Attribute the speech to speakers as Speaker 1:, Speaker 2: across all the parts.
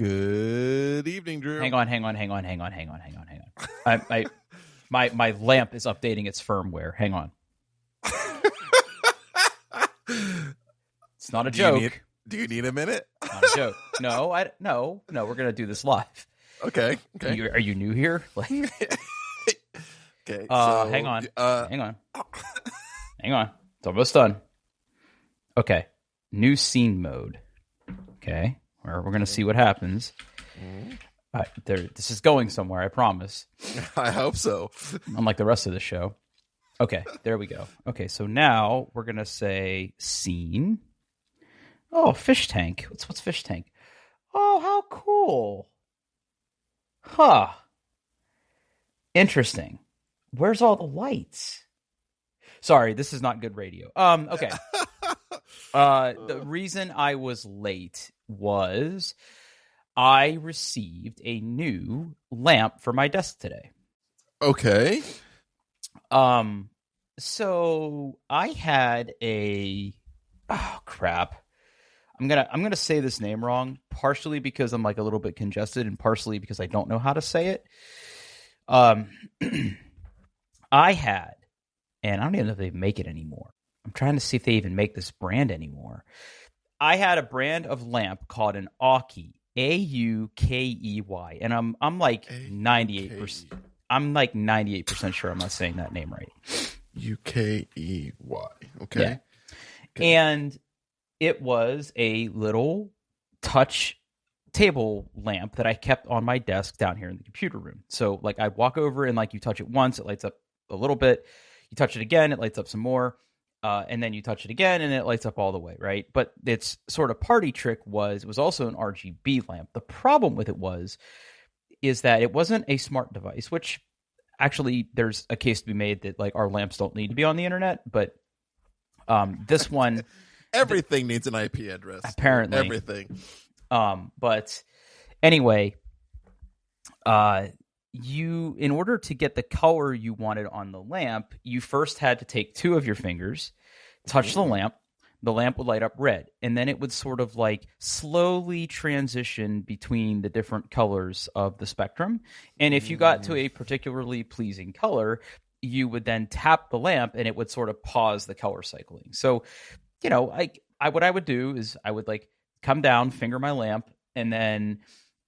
Speaker 1: Good evening, Drew.
Speaker 2: Hang on. My lamp is updating its firmware. Hang on. It's not a joke.
Speaker 1: Do you need a minute?
Speaker 2: Not a joke. No. We're gonna do this live.
Speaker 1: Okay.
Speaker 2: Are you new here?
Speaker 1: Okay.
Speaker 2: Hang on. It's almost done. Okay. New scene mode. Okay. We're going to see what happens. This is going somewhere, I promise.
Speaker 1: I hope so.
Speaker 2: Unlike the rest of the show. Okay, there we go. Okay, so now we're going to say scene. Oh, fish tank. What's fish tank? Oh, how cool. Huh. Interesting. Where's all the lights? Sorry, this is not good radio. Okay. The reason I was late was I received a new lamp for my desk today.
Speaker 1: Okay.
Speaker 2: So I had crap. I'm gonna say this name wrong, partially because I'm like a little bit congested, and partially because I don't know how to say it. I had, and I don't even know if they make it anymore. I'm trying to see if they even make this brand anymore. I had a brand of lamp called an Aukey, Aukey, and I'm like 98%. I'm like 98% sure I'm not saying that name right.
Speaker 1: Ukey. Okay.
Speaker 2: Yeah. And it was a little touch table lamp that I kept on my desk down here in the computer room. So like I walk over and like you touch it once, it lights up a little bit. You touch it again, it lights up some more. And then you touch it again and it lights up all the way, right? But its sort of party trick was also an RGB lamp. The problem with it is that it wasn't a smart device, which actually there's a case to be made that like our lamps don't need to be on the internet. But this one...
Speaker 1: Everything needs an IP address.
Speaker 2: Apparently.
Speaker 1: Everything.
Speaker 2: But anyway, in order to get the color you wanted on the lamp, you first had to take two of your fingers, touch the lamp would light up red, and then it would sort of like slowly transition between the different colors of the spectrum. And if you got to a particularly pleasing color, you would then tap the lamp and it would sort of pause the color cycling. So, you know, what I would do is I would like come down, finger my lamp, and then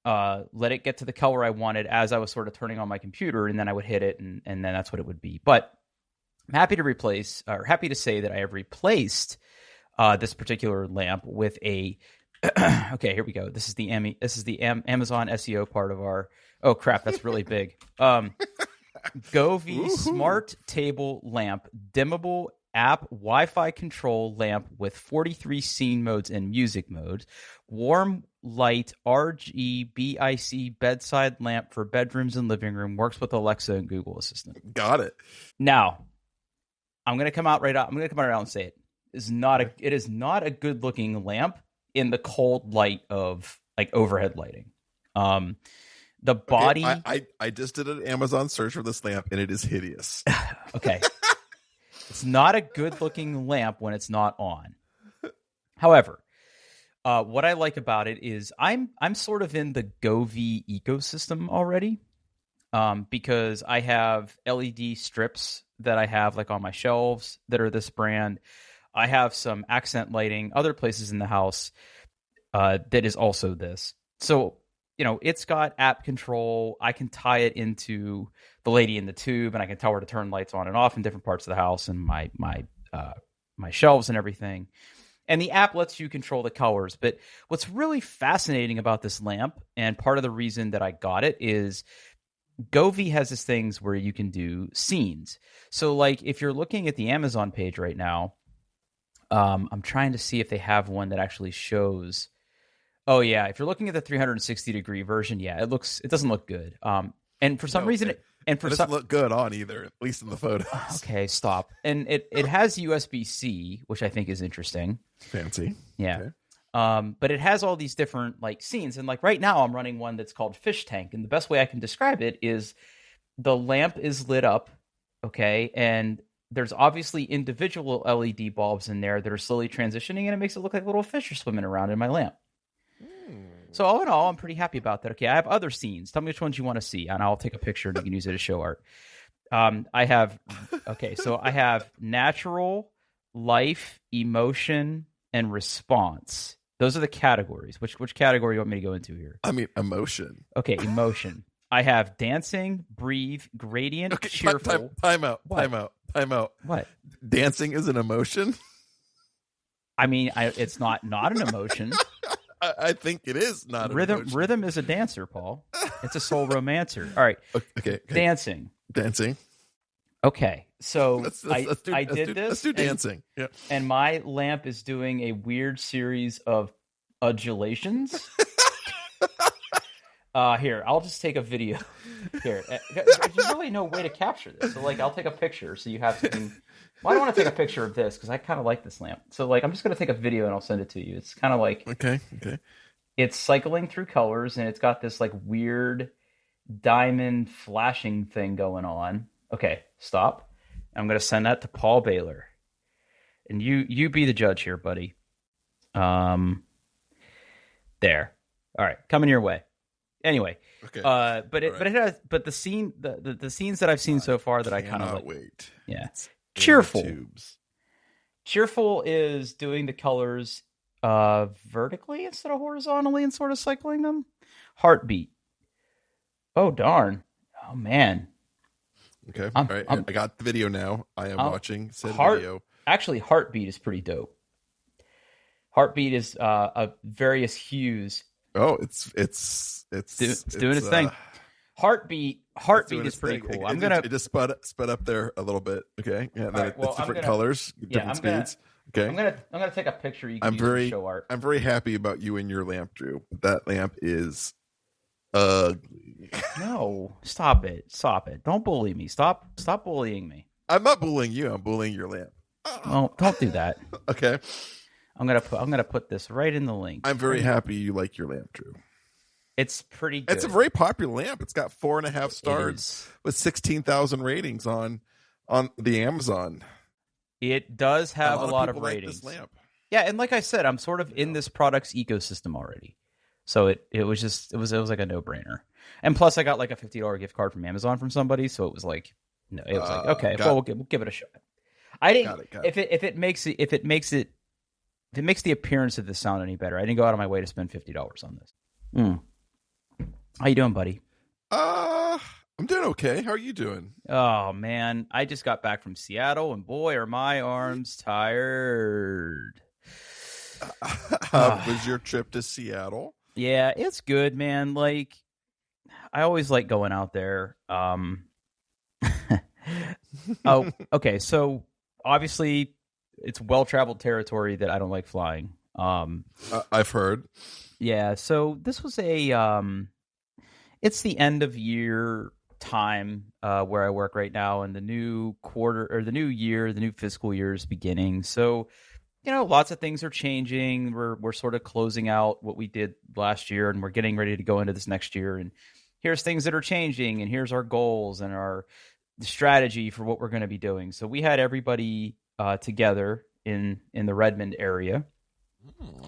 Speaker 2: let it get to the color I wanted as I was sort of turning on my computer, and then I would hit it, and then that's what it would be. But I'm happy to say that I have replaced this particular lamp with a. Okay, here we go. This is the Amazon SEO part of our. Oh crap, that's really big. Govee Smart Table Lamp, dimmable app Wi-Fi control lamp with 43 scene modes and music modes. Warm light RGBIC bedside lamp for bedrooms and living room. Works with Alexa and Google Assistant.
Speaker 1: Got it.
Speaker 2: Now, I'm going to come out right out and say it. It is not a good looking lamp in the cold light of like overhead lighting. The body.
Speaker 1: Okay, I just did an Amazon search for this lamp and it is hideous.
Speaker 2: Okay. It's not a good-looking lamp when it's not on. However, what I like about it is I'm sort of in the Govee ecosystem already, because I have LED strips that I have like on my shelves that are this brand. I have some accent lighting other places in the house that is also this. So, you know, it's got app control. I can tie it into the lady in the tube, and I can tell her to turn lights on and off in different parts of the house and my shelves and everything. And the app lets you control the colors. But what's really fascinating about this lamp, and part of the reason that I got it, is Govee has these things where you can do scenes. So, like, if you're looking at the Amazon page right now, I'm trying to see if they have one that actually shows. Oh yeah, if you're looking at the 360-degree version, yeah, it doesn't look good. And for some reason,
Speaker 1: it doesn't look good on either, at least in the photos.
Speaker 2: Okay, stop. And it has USB-C, which I think is interesting.
Speaker 1: Fancy.
Speaker 2: Yeah. Okay. But it has all these different like scenes, and like right now I'm running one that's called Fish Tank, and the best way I can describe it is the lamp is lit up, okay, and there's obviously individual LED bulbs in there that are slowly transitioning, and it makes it look like little fish are swimming around in my lamp. So all in all, I'm pretty happy about that. Okay, I have other scenes. Tell me which ones you want to see, and I'll take a picture and you can use it as show art. I have natural, life, emotion, and response. Those are the categories. Which category do you want me to go into here?
Speaker 1: I mean, emotion.
Speaker 2: Okay, emotion. I have dancing, breathe, gradient,
Speaker 1: Okay,
Speaker 2: cheerful.
Speaker 1: time out.
Speaker 2: What?
Speaker 1: Time out.
Speaker 2: What?
Speaker 1: Dancing is an emotion?
Speaker 2: I mean, it's not an emotion.
Speaker 1: I think it is not an
Speaker 2: Rhythm.
Speaker 1: emotion.
Speaker 2: Rhythm is a dancer, Paul. It's a soul romancer. All right.
Speaker 1: Okay.
Speaker 2: Dancing. Okay, so
Speaker 1: Let's do
Speaker 2: this.
Speaker 1: Let's do dancing. Yeah.
Speaker 2: And my lamp is doing a weird series of undulations. Here, I'll just take a video. Here, there's really no way to capture this. So, I'll take a picture. So you have something. Well, I don't want to take a picture of this because I kind of like this lamp. So, I'm just going to take a video and I'll send it to you. It's kind of like
Speaker 1: Okay.
Speaker 2: it's cycling through colors and it's got this weird diamond flashing thing going on. Okay, stop. I'm going to send that to Paul Baylor. And you be the judge here, buddy. There. All right, coming your way. Anyway,
Speaker 1: Okay.
Speaker 2: But it has the scenes that I've seen so far that I kind of like.
Speaker 1: Wait.
Speaker 2: Yeah.
Speaker 1: It's
Speaker 2: Cheerful.
Speaker 1: tubes.
Speaker 2: Cheerful is doing the colors vertically instead of horizontally and sort of cycling them. Heartbeat. Oh darn. Oh man.
Speaker 1: Okay. All right. I got the video now. I am watching said video.
Speaker 2: Actually, Heartbeat is pretty dope. Heartbeat is various hues.
Speaker 1: Oh, it's
Speaker 2: doing its thing. Heartbeat is pretty cool.
Speaker 1: It just sped up there a little bit. Okay. Yeah. It's different colors, different speeds. Okay.
Speaker 2: I'm gonna take a picture. You can use for show art.
Speaker 1: I'm very happy about you and your lamp, Drew. That lamp is ugly.
Speaker 2: No, stop it. Don't bully me. Stop bullying me.
Speaker 1: I'm not bullying you. I'm bullying your lamp.
Speaker 2: Oh, don't do that.
Speaker 1: Okay.
Speaker 2: I'm gonna put this right in the link.
Speaker 1: I'm very happy you like your lamp, Drew.
Speaker 2: It's pretty good.
Speaker 1: It's a very popular lamp. It's got 4.5 stars with 16,000 ratings on the Amazon.
Speaker 2: It does have a lot of ratings.
Speaker 1: Like this lamp.
Speaker 2: Yeah, and like I said, I'm sort of in this product's ecosystem already. So it was like a no-brainer. And plus I got a $50 gift card from Amazon from somebody, so it was okay, we'll give it a shot. I didn't if it makes the appearance of this sound any better, I didn't go out of my way to spend $50 on this. How you doing, buddy?
Speaker 1: I'm doing okay. How are you doing?
Speaker 2: Oh man, I just got back from Seattle, and boy, are my arms tired.
Speaker 1: How was your trip to Seattle?
Speaker 2: Yeah, it's good, man. I always like going out there. Oh, okay. So obviously, it's well-traveled territory that I don't like flying.
Speaker 1: I've heard.
Speaker 2: Yeah. So this was it's the end of year time where I work right now, and the new quarter or the new year, the new fiscal year is beginning. So, lots of things are changing. We're sort of closing out what we did last year, and we're getting ready to go into this next year. And here's things that are changing, and here's our goals and our strategy for what we're going to be doing. So we had everybody together in the Redmond area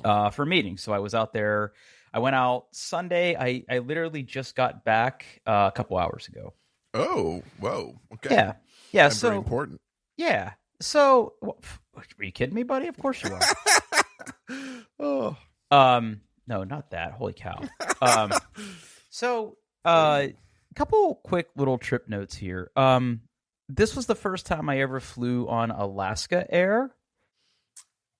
Speaker 2: for meetings. So I was out there. I went out Sunday. I literally just got back a couple hours ago.
Speaker 1: Oh, whoa. Okay.
Speaker 2: Yeah.
Speaker 1: So very important.
Speaker 2: Yeah. So, are you kidding me, buddy? Of course you
Speaker 1: are.
Speaker 2: No, not that. Holy cow. So, couple quick little trip notes here. This was the first time I ever flew on Alaska Air.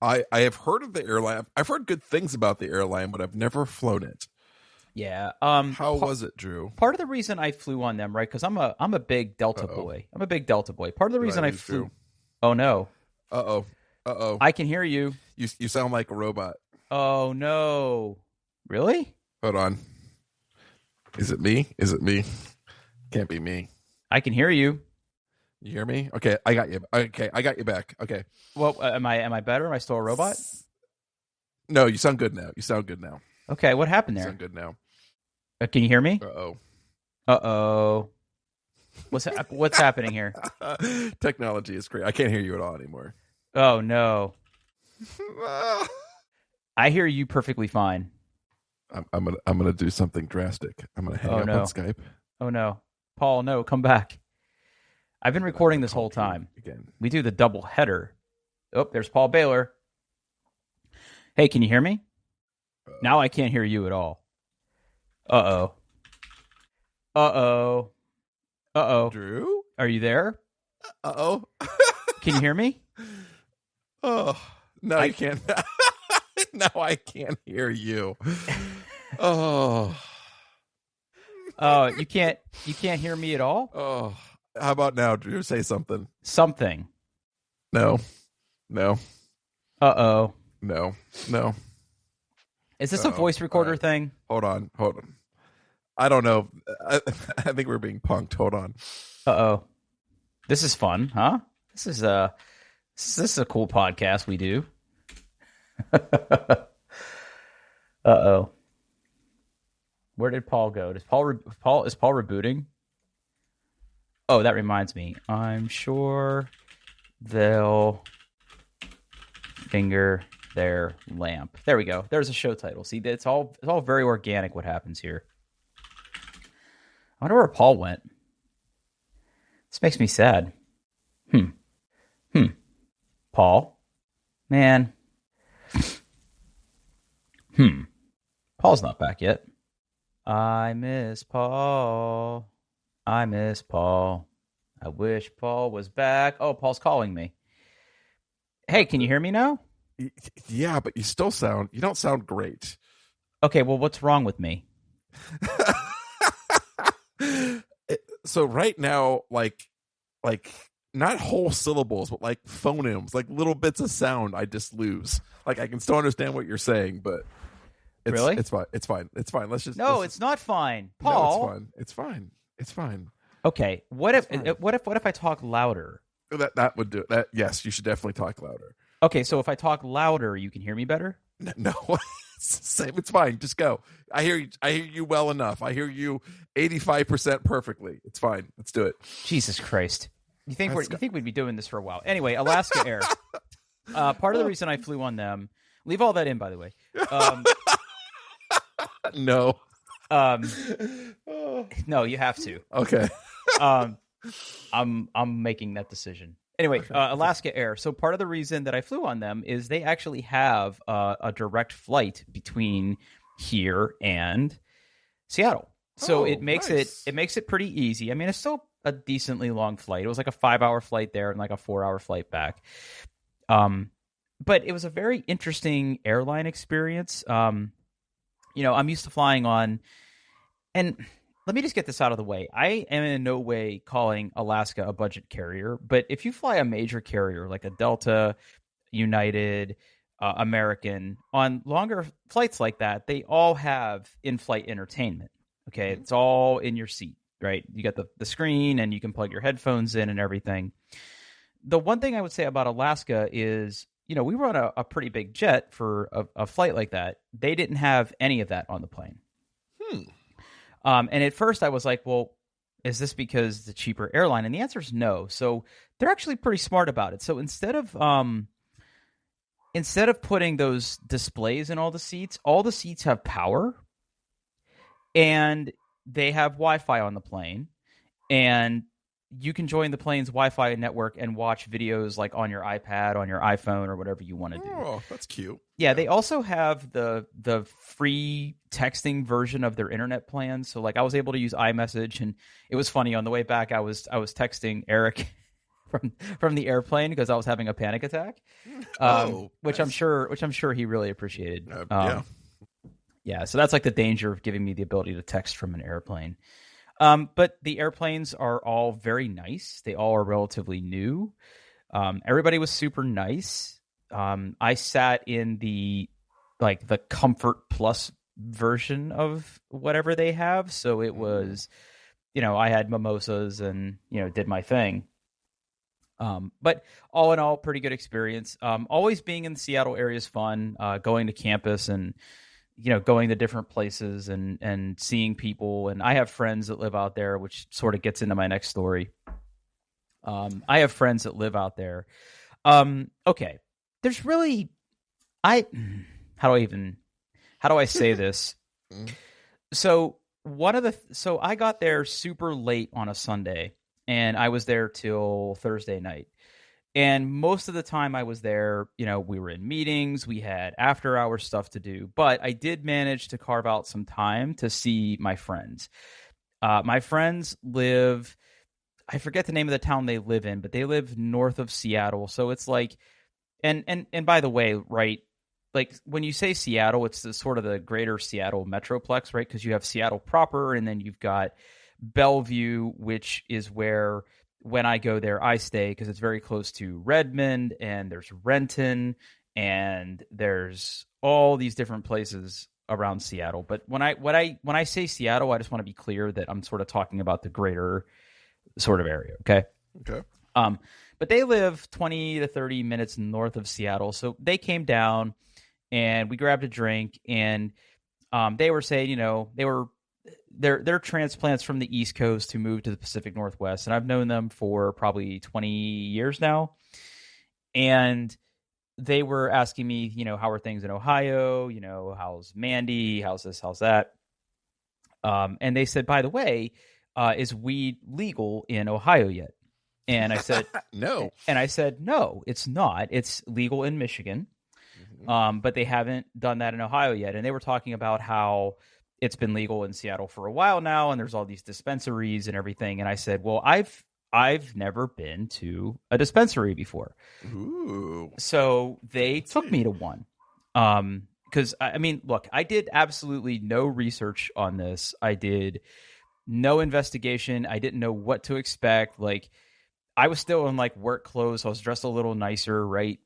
Speaker 1: I have heard of the airline. I've heard good things about the airline, but I've never flown it.
Speaker 2: Yeah.
Speaker 1: How was it, Drew?
Speaker 2: Part of the reason I flew on them, right? Because I'm a big Delta boy. I'm a big Delta boy. Part of the reason I flew.
Speaker 1: Drew.
Speaker 2: Oh no.
Speaker 1: Uh-oh.
Speaker 2: I can hear you.
Speaker 1: You sound like a robot.
Speaker 2: Oh no. Really?
Speaker 1: Hold on. Is it me? Can't be me.
Speaker 2: I can hear you.
Speaker 1: You hear me? Okay, I got you. Okay, I got you back. Okay.
Speaker 2: Well, am I better? Am I still a robot?
Speaker 1: No, you sound good now.
Speaker 2: Okay, what happened there?
Speaker 1: You sound good now.
Speaker 2: Can you hear me?
Speaker 1: Uh-oh.
Speaker 2: What's happening here?
Speaker 1: Technology is great. I can't hear you at all anymore.
Speaker 2: Oh no. I hear you perfectly fine.
Speaker 1: I'm gonna do something drastic. I'm gonna hang up on Skype.
Speaker 2: Oh no, Paul, no, come back. I've been recording this whole time.
Speaker 1: Again.
Speaker 2: We do the double header. Oh, there's Paul Baylor. Hey, can you hear me? Now I can't hear you at all. Uh-oh.
Speaker 1: Drew?
Speaker 2: Are you there?
Speaker 1: Uh-oh.
Speaker 2: Can you hear me?
Speaker 1: Oh, no, you can't. No, I can't hear you. Oh.
Speaker 2: Oh, you can't hear me at all?
Speaker 1: Oh. How about now, Drew? Say something.
Speaker 2: Something.
Speaker 1: No.
Speaker 2: Uh-oh.
Speaker 1: No.
Speaker 2: Is this a voice recorder thing?
Speaker 1: Hold on. I don't know. I think we're being punked. Hold on.
Speaker 2: Uh-oh. This is fun, huh? This is a cool podcast we do. Uh-oh. Where did Paul go? Is Paul rebooting? Oh, that reminds me. I'm sure they'll finger their lamp. There we go. There's a show title. See, it's all very organic what happens here. I wonder where Paul went. This makes me sad. Paul? Man. Paul's not back yet. I miss Paul. I wish Paul was back. Oh, Paul's calling me. Hey, can you hear me now?
Speaker 1: Yeah, but you don't sound great.
Speaker 2: Okay, well, what's wrong with me?
Speaker 1: So right now, like not whole syllables, but like phonemes, like little bits of sound, I just lose. Like I can still understand what you're saying, but
Speaker 2: really,
Speaker 1: it's fine. Let's just
Speaker 2: it's not fine, Paul.
Speaker 1: No, it's fine.
Speaker 2: Okay, what if I talk louder?
Speaker 1: That would do it. That, yes, you should definitely talk louder.
Speaker 2: Okay, so if I talk louder, you can hear me better?
Speaker 1: No, it's fine. Just go. I hear you well enough. I hear you 85% perfectly. It's fine. Let's do it.
Speaker 2: Jesus Christ. You think we'd be doing this for a while? Anyway, Alaska Air. Part of the reason I flew on them. Leave all that in, by the way.
Speaker 1: No.
Speaker 2: No, you have to.
Speaker 1: Okay.
Speaker 2: I'm making that decision. Anyway, Alaska Air. So part of the reason that I flew on them is they actually have a direct flight between here and Seattle. So it makes it pretty easy. I mean, it's still a decently long flight. It was like a 5-hour flight there and like a 4-hour flight back. But it was a very interesting airline experience. I'm used to flying on, and let me just get this out of the way. I am in no way calling Alaska a budget carrier, but if you fly a major carrier like a Delta, United, American, on longer flights like that, they all have in-flight entertainment. Okay, it's all in your seat, right? You got the screen, and you can plug your headphones in and everything. The one thing I would say about Alaska is, we were on a pretty big jet for a flight like that. They didn't have any of that on the plane. And at first I was like, well, is this because it's a cheaper airline? And the answer is no. So they're actually pretty smart about it. So instead of putting those displays in all the seats have power, and they have Wi-Fi on the plane, and you can join the plane's Wi-Fi network and watch videos like on your iPad, on your iPhone, or whatever you want to do.
Speaker 1: Oh, that's cute.
Speaker 2: Yeah, they also have the free texting version of their internet plan. So like I was able to use iMessage, and it was funny on the way back I was texting Eric from the airplane because I was having a panic attack. Which I'm sure he really appreciated. Yeah, so that's like the danger of giving me the ability to text from an airplane. But the airplanes are all very nice. They all are relatively new. Everybody was super nice. I sat in the Comfort Plus version of whatever they have. So it was, I had mimosas and, did my thing. But all in all, pretty good experience. Always being in the Seattle area is fun. Going to campus and, going to different places and seeing people. And I have friends that live out there, which sort of gets into my next story. I have friends that live out there. Okay. There's really, how do I say this? So so I got there super late on a Sunday, and I was there till Thursday night. And most of the time I was there, we were in meetings, we had after hour stuff to do, but I did manage to carve out some time to see my friends. My friends live, I forget the name of the town they live in, but they live north of Seattle. So it's like, and by the way, right, like when you say Seattle, it's the sort of the greater Seattle metroplex, right? Because you have Seattle proper, and then you've got Bellevue, which is where when I go there, I stay because it's very close to Redmond, and there's Renton, and there's all these different places around Seattle. But when I say Seattle, I just want to be clear that I'm sort of talking about the greater sort of area. Okay.
Speaker 1: Okay.
Speaker 2: But they live 20 to 30 minutes north of Seattle, so they came down, and we grabbed a drink, and they were saying, they're transplants from the East Coast who moved to the Pacific Northwest, and I've known them for probably 20 years now. And they were asking me, how are things in Ohio? How's Mandy? How's this? How's that? And they said, by the way, is weed legal in Ohio yet? And I said,
Speaker 1: no.
Speaker 2: And I said, no, it's not. It's legal in Michigan. But they haven't done that in Ohio yet. And they were talking about how it's been legal in Seattle for a while now, and there's all these dispensaries and everything. And I said, well, I've never been to a dispensary before.
Speaker 1: Ooh.
Speaker 2: So they took me to one. Because, I mean, look, I did absolutely no research on this. I did no investigation. I didn't know what to expect. Like, I was still in, like, work clothes. So I was dressed a little nicer, right?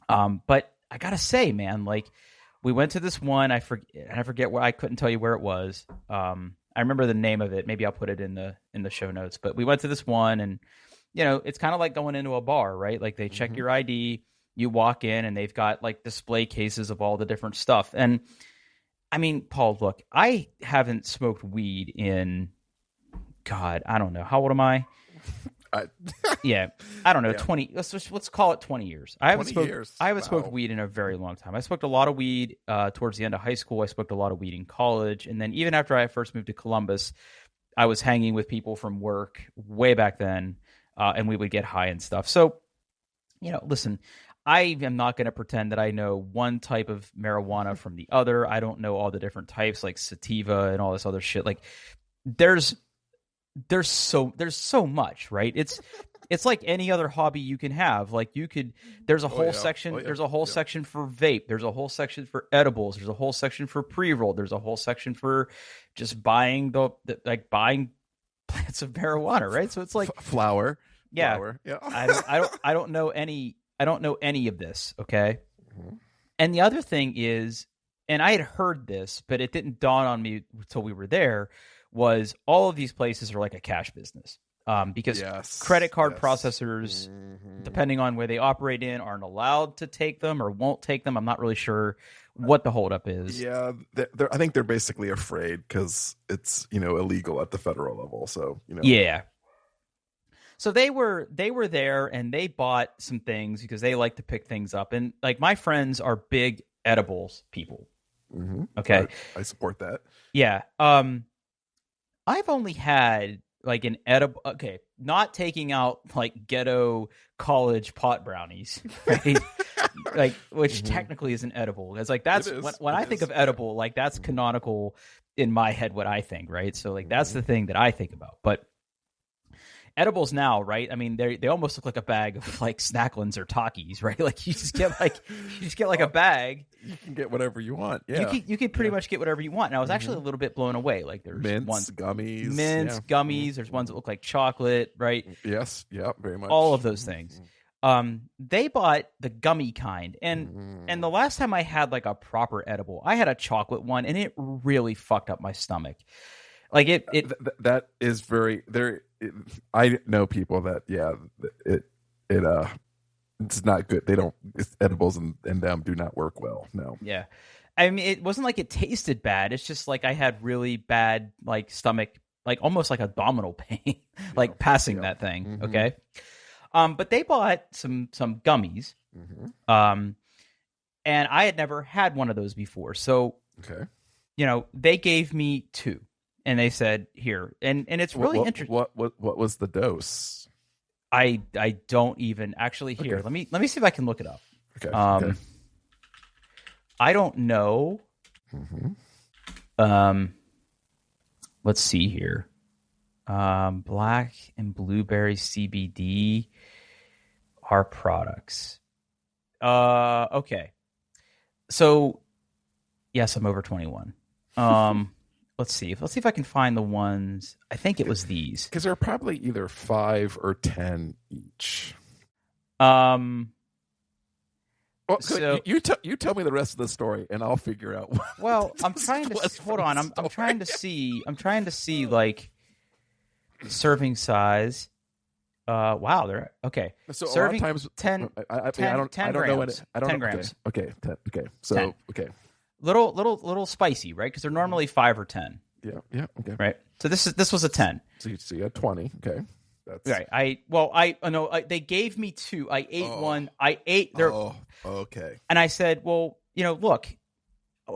Speaker 2: But I gotta say, man, like, we went to this one. I forget where. I couldn't tell you where it was. I remember the name of it. Maybe I'll put it in the show notes. But we went to this one, and it's kind of like going into a bar, right? Like, they check your ID, you walk in, and they've got like display cases of all the different stuff. And I mean, Paul, look, I haven't smoked weed in, God, I don't know. How old am I? Yeah, I don't know. 20. Let's call it 20 years. I haven't smoked weed in a very long time. I smoked a lot of weed towards the end of high school. I smoked a lot of weed in college, and then even after I first moved to Columbus, I was hanging with people from work way back then, and we would get high and stuff. So, listen, I am not going to pretend that I know one type of marijuana from the other. I don't know all the different types, like sativa and all this other shit. Like, there's so much, right? It's like any other hobby you can have. Like, there's a whole section, there's a whole section for vape, there's a whole section for edibles, there's a whole section for pre-roll, there's a whole section for just buying buying plants of marijuana, right? So it's like
Speaker 1: flower.
Speaker 2: Yeah.
Speaker 1: Flower. Yeah.
Speaker 2: I don't know any of this, okay? Mm-hmm. And the other thing is, and I had heard this, but it didn't dawn on me until we were there, was all of these places are like a cash business. Because credit card processors, depending on where they operate in, aren't allowed to take them or won't take them. I'm not really sure what the holdup is.
Speaker 1: Yeah, I think they're basically afraid because it's illegal at the federal level. So
Speaker 2: yeah. So they were there, and they bought some things because they like to pick things up. And like, my friends are big edibles people.
Speaker 1: Mm-hmm.
Speaker 2: Okay,
Speaker 1: I support that.
Speaker 2: Yeah. I've only had like an edible, okay, not taking out like ghetto college pot brownies, right? Like, which technically isn't edible. It's like, that's when I think of edible, like, that's canonical in my head, what I think, right? So like, that's the thing that I think about. But edibles now, right? I mean, they almost look like a bag of like Snacklins or Takis, right? Like, you just get like a bag.
Speaker 1: You can get whatever you want. Yeah,
Speaker 2: you can pretty much get whatever you want. And I was actually a little bit blown away. Like, there's
Speaker 1: gummies,
Speaker 2: gummies. There's ones that look like chocolate, right?
Speaker 1: Yes, yeah, very much.
Speaker 2: All of those things. They bought the gummy kind, and the last time I had like a proper edible, I had a chocolate one, and it really fucked up my stomach. Like,
Speaker 1: that is very there. I know people that it's not good. They don't, edibles and them do not work well. No.
Speaker 2: Yeah. I mean, it wasn't like it tasted bad. It's just like I had really bad like stomach, like almost like abdominal pain, like passing that thing. Mm-hmm. Okay. But they bought some gummies. Mm-hmm. And I had never had one of those before. So
Speaker 1: okay.
Speaker 2: they gave me 2, and they said here, and it's really interesting.
Speaker 1: What was the dose?
Speaker 2: I don't even actually here.
Speaker 1: Okay.
Speaker 2: Let me see if I can look it up.
Speaker 1: Okay. Okay.
Speaker 2: I don't know.
Speaker 1: Mm-hmm.
Speaker 2: Let's see here. Black and blueberry CBD are products. Okay. So yes, I'm over 21. Let's see if I can find the ones. I think it was these.
Speaker 1: Because they're probably either 5 or 10 each. Well,
Speaker 2: So
Speaker 1: you tell me the rest of the story, and I'll figure out.
Speaker 2: well, I'm trying to hold on. I'm trying to see like serving size. Wow, they're okay.
Speaker 1: So
Speaker 2: serving
Speaker 1: a lot of times,
Speaker 2: 10,
Speaker 1: I
Speaker 2: 10
Speaker 1: don't know
Speaker 2: grams.
Speaker 1: I don't
Speaker 2: 10
Speaker 1: know.
Speaker 2: grams.
Speaker 1: Okay. Okay. So
Speaker 2: 10.
Speaker 1: okay.
Speaker 2: Little spicy, right? Because they're normally 5 or 10.
Speaker 1: Yeah. Okay.
Speaker 2: Right. So this was a 10.
Speaker 1: So you had 20. Okay. That's
Speaker 2: Right. They gave me 2. I ate one. I ate their.
Speaker 1: Oh, okay.
Speaker 2: And I said, well, look,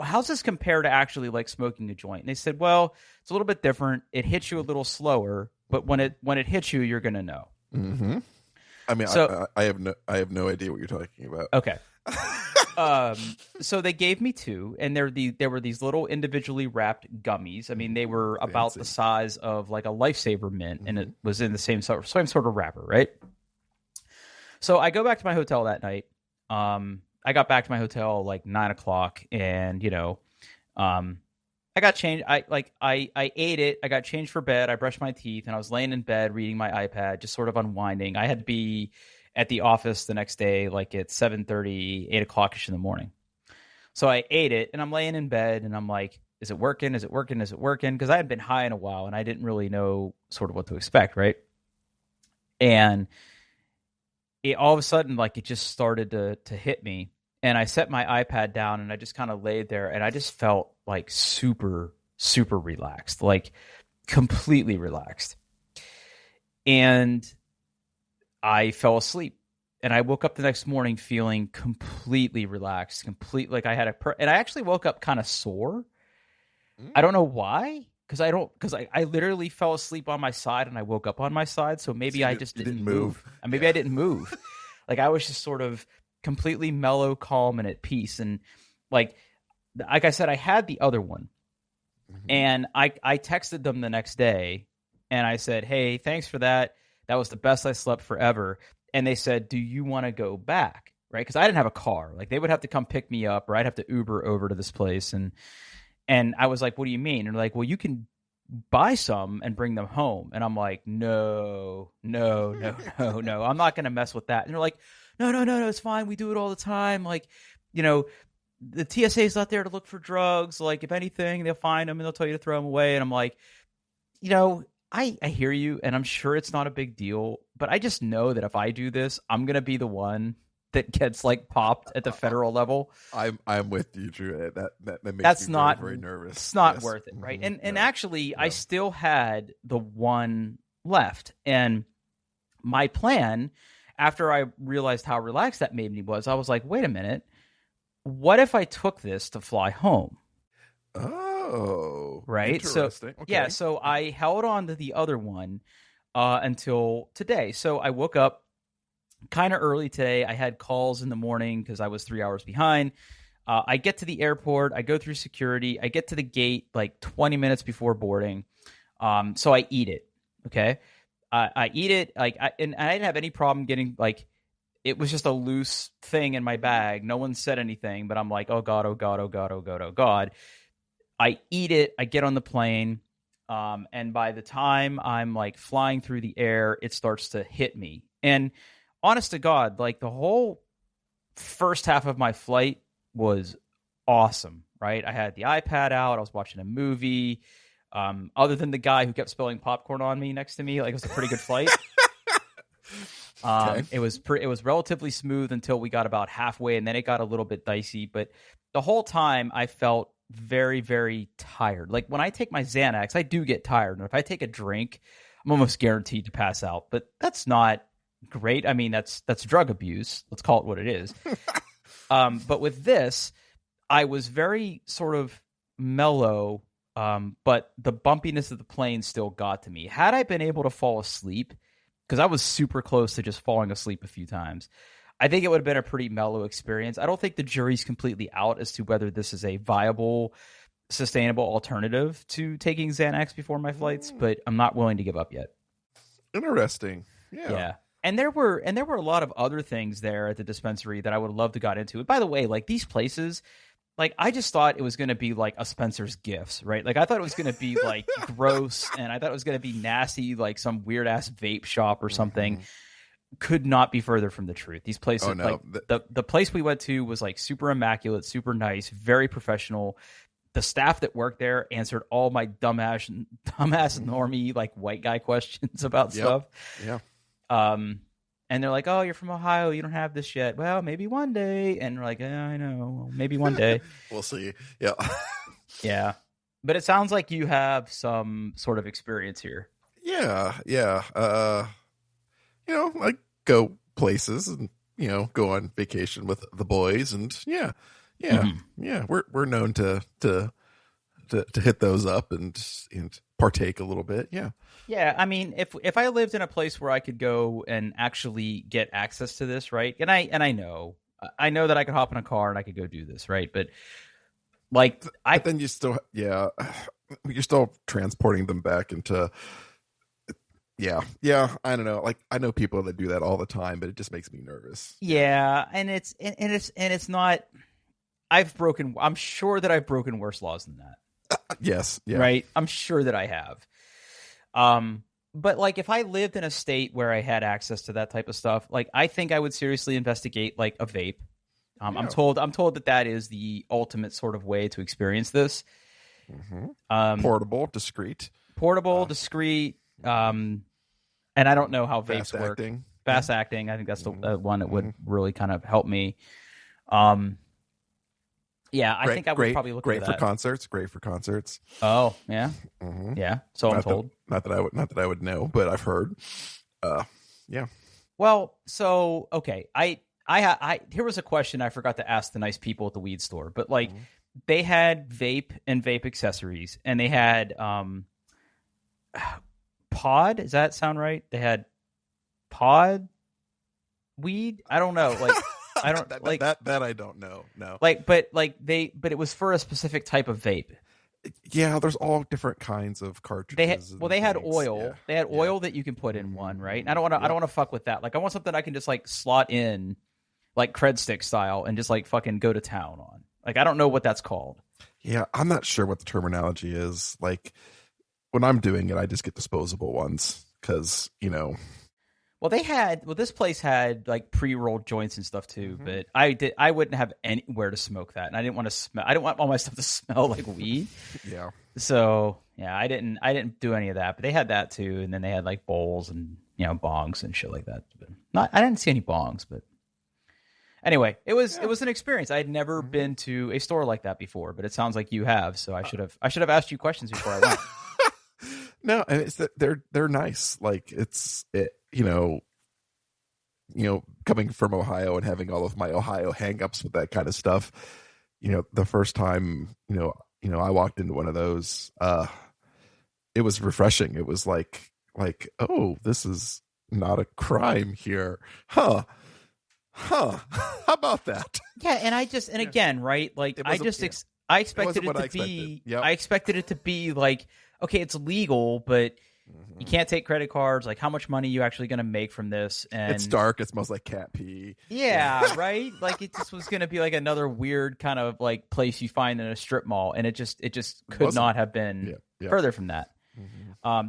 Speaker 2: how's this compare to actually like smoking a joint? And they said, well, it's a little bit different. It hits you a little slower, but when it hits you, you're gonna know.
Speaker 1: Mm-hmm. I mean,
Speaker 2: So
Speaker 1: I have no idea what you're talking about.
Speaker 2: okay. So they gave me 2, and there were these little individually wrapped gummies. I mean, they were about the size of like a Lifesaver mint, and it was in the same sort of wrapper, right? So I go back to my hotel that night. I got back to my hotel like 9:00, and I got changed. I ate it. I got changed for bed. I brushed my teeth, and I was laying in bed reading my iPad, just sort of unwinding. I had to be at the office the next day, like at 7:30, 8:00ish in the morning. So I ate it, and I'm laying in bed, and I'm like, is it working? Is it working? Is it working? Because I hadn't been high in a while, and I didn't really know sort of what to expect, right? And it all of a sudden, like, it just started to hit me. And I set my iPad down, and I just kind of laid there, and I just felt like super, super relaxed, like completely relaxed. And I fell asleep, and I woke up the next morning feeling completely relaxed, like I had and I actually woke up kind of sore. I don't know why, because I literally fell asleep on my side, and I woke up on my side. So maybe I just didn't move. Maybe I didn't move. Like I was just sort of completely mellow, calm, and at peace. And like I said, I had the other one, and I texted them the next day, and I said, hey, thanks for that. That was the best I slept forever. And they said, do you want to go back? Right? Because I didn't have a car. Like they would have to come pick me up, or I'd have to Uber over to this place. And I was like, what do you mean? And they're like, well, you can buy some and bring them home. And I'm like, no. I'm not going to mess with that. And they're like, no, it's fine. We do it all the time. Like, the TSA is not there to look for drugs. Like if anything, they'll find them and they'll tell you to throw them away. And I'm like, I hear you, and I'm sure it's not a big deal, but I just know that if I do this, I'm going to be the one that gets like popped at the federal level.
Speaker 1: I'm with you, Drew. That makes
Speaker 2: That's
Speaker 1: me
Speaker 2: not
Speaker 1: very, very nervous.
Speaker 2: It's not worth it, right? And actually, I still had the one left, and my plan, after I realized how relaxed that made me was, I was like, wait a minute, what if I took this to fly home?
Speaker 1: Oh,
Speaker 2: right. So
Speaker 1: okay.
Speaker 2: Yeah, so I held on to the other one until today. So I woke up kind of early today. I had calls in the morning because I was 3 hours behind. I get to the airport. I go through security. I get to the gate like 20 minutes before boarding. So I eat it. Okay. I eat it and I didn't have any problem getting like, it was just a loose thing in my bag. No one said anything, but I'm like, oh God, oh God, oh God, oh God, oh God. I eat it. I get on the plane. And by the time I'm like flying through the air, it starts to hit me. And honest to God, like the whole first half of my flight was awesome, right? I had the iPad out. I was watching a movie. Other than the guy who kept spilling popcorn on me next to me, like it was a pretty good flight.
Speaker 1: Okay.
Speaker 2: It was relatively smooth until we got about halfway, and then it got a little bit dicey. But the whole time I felt very, very tired. Like when I take my Xanax, I do get tired. And if I take a drink, I'm almost guaranteed to pass out. But that's not great. I mean, that's drug abuse. Let's call it what it is. But with this, I was very sort of mellow, but the bumpiness of the plane still got to me. Had I been able to fall asleep, because I was super close to just falling asleep a few times, I think it would have been a pretty mellow experience. I don't think the jury's completely out as to whether this is a viable, sustainable alternative to taking Xanax before my flights, but I'm not willing to give up yet.
Speaker 1: Interesting. Yeah.
Speaker 2: And there were a lot of other things there at the dispensary that I would love to got into. And by the way, like these places, like I just thought it was going to be like a Spencer's Gifts, right? Like I thought it was going to be like gross, and I thought it was going to be nasty, like some weird ass vape shop or something. Could not be further from the truth. These places, like the place we went to was like super immaculate, super nice, very professional. The staff that worked there answered all my dumbass normie like white guy questions about stuff.
Speaker 1: Yeah.
Speaker 2: And they're like, "Oh, you're from Ohio. You don't have this yet. Well, maybe one day." And we're like, "Yeah, I know. Well, maybe one day."
Speaker 1: We'll see. Yeah.
Speaker 2: Yeah. But it sounds like you have some sort of experience here.
Speaker 1: Yeah. I go places and, go on vacation with the boys, and yeah. We're known to hit those up and partake a little bit. Yeah.
Speaker 2: Yeah, I mean, if I lived in a place where I could go and actually get access to this, right? And I know that I could hop in a car and I could go do this, right? But like,
Speaker 1: but then you still, you're still transporting them back into. Yeah. I don't know. Like, I know people that do that all the time, but it just makes me nervous.
Speaker 2: Yeah, and it's not. I'm sure that I've broken worse laws than that.
Speaker 1: Yes. Yeah.
Speaker 2: Right. I'm sure that I have. But like if I lived in a state where I had access to that type of stuff, like I think I would seriously investigate like a vape. I'm told that is the ultimate sort of way to experience this.
Speaker 1: Portable, discreet. And I don't know how vapes work. Fast acting. I think that's the one that would really kind of help me. Yeah, I think I would probably look at that. Great for concerts.
Speaker 2: Oh, yeah. Yeah, so I'm told.
Speaker 1: Not that I would know, but I've heard. Yeah.
Speaker 2: Well, so okay, I here was a question I forgot to ask the nice people at the weed store, but like they had vape and vape accessories, and they had pod. Does that sound right? They had pod weed. I don't know. Like I don't
Speaker 1: that I don't know. No.
Speaker 2: But it was for a specific type of vape.
Speaker 1: Yeah, there's all different kinds of cartridges.
Speaker 2: They had oil. Yeah. They had oil that you can put in one, right? And I don't want to fuck with that. Like I want something I can just like slot in, like Cred Stick style, and just like fucking go to town on. Like I don't know what that's called.
Speaker 1: Yeah, I'm not sure what the terminology is. Like when I'm doing it, I just get disposable ones because
Speaker 2: Well, this place had like pre-rolled joints and stuff too, but I wouldn't have anywhere to smoke that, and I didn't want to smell. I didn't want all my stuff to smell like weed.
Speaker 1: Yeah.
Speaker 2: So yeah, I didn't do any of that, but they had that too, and then they had like bowls and bongs and shit like that. But I didn't see any bongs, but anyway, it was an experience. I had never been to a store like that before, but it sounds like you have. So I should have asked you questions before I went.
Speaker 1: No, and it's that they're nice. Like coming from Ohio and having all of my Ohio hangups with that kind of stuff. The first time, I walked into one of those, it was refreshing. It was like, oh, this is not a crime here. Huh. How about that?
Speaker 2: Yeah. And again, right. Like I expected it to be like, okay, it's legal, but you can't take credit cards. Like, how much money are you actually going to make from this? And
Speaker 1: it's dark. It smells like cat pee.
Speaker 2: Yeah, right? Like, it just was going to be like another weird kind of like place you find in a strip mall. And it just could not have been further from that.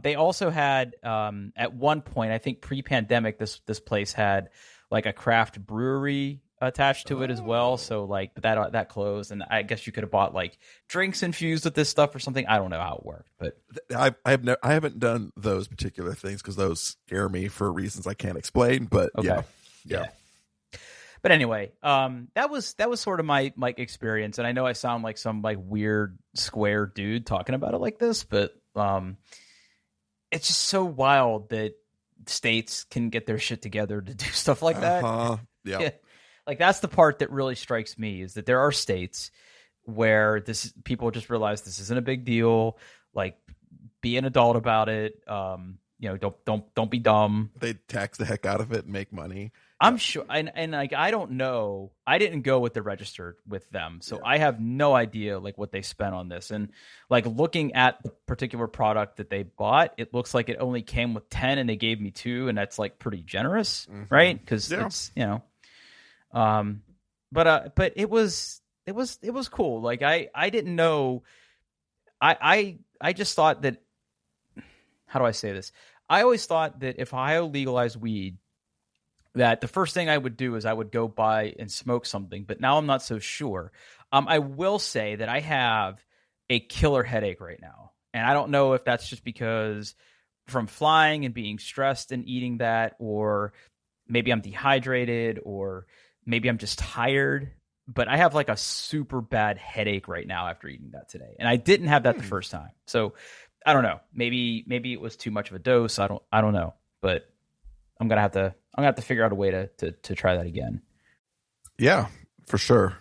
Speaker 2: They also had, at one point, I think pre-pandemic, this place had like a craft brewery attached to it as well. So like, but that closed, and I guess you could have bought like drinks infused with this stuff or something. I don't know how it worked, but
Speaker 1: I haven't done those particular things because those scare me for reasons I can't explain. But
Speaker 2: okay.
Speaker 1: Yeah.
Speaker 2: But anyway, that was sort of my experience, and I know I sound like some like weird square dude talking about it like this, but it's just so wild that states can get their shit together to do stuff like that.
Speaker 1: Yeah.
Speaker 2: Like that's the part that really strikes me, is that there are states where people just realize this isn't a big deal. Like, be an adult about it. Don't be dumb.
Speaker 1: They tax the heck out of it and make money.
Speaker 2: I'm sure, and like, I don't know. I didn't go with the register with them, so I have no idea like what they spent on this. And like, looking at the particular product that they bought, it looks like it only came with 10, and they gave me 2, and that's like pretty generous, right? Because it's but it was cool. Like, I didn't know. I just thought that. How do I say this? I always thought that if Ohio legalized weed, that the first thing I would do is I would go buy and smoke something, but now I'm not so sure. I will say that I have a killer headache right now, and I don't know if that's just because from flying and being stressed and eating that, or maybe I'm dehydrated, or maybe I'm just tired, but I have like a super bad headache right now after eating that today, and I didn't have that the first time. So I don't know. Maybe it was too much of a dose. I don't know, but I'm gonna have to figure out a way to try that again.
Speaker 1: Yeah, for sure.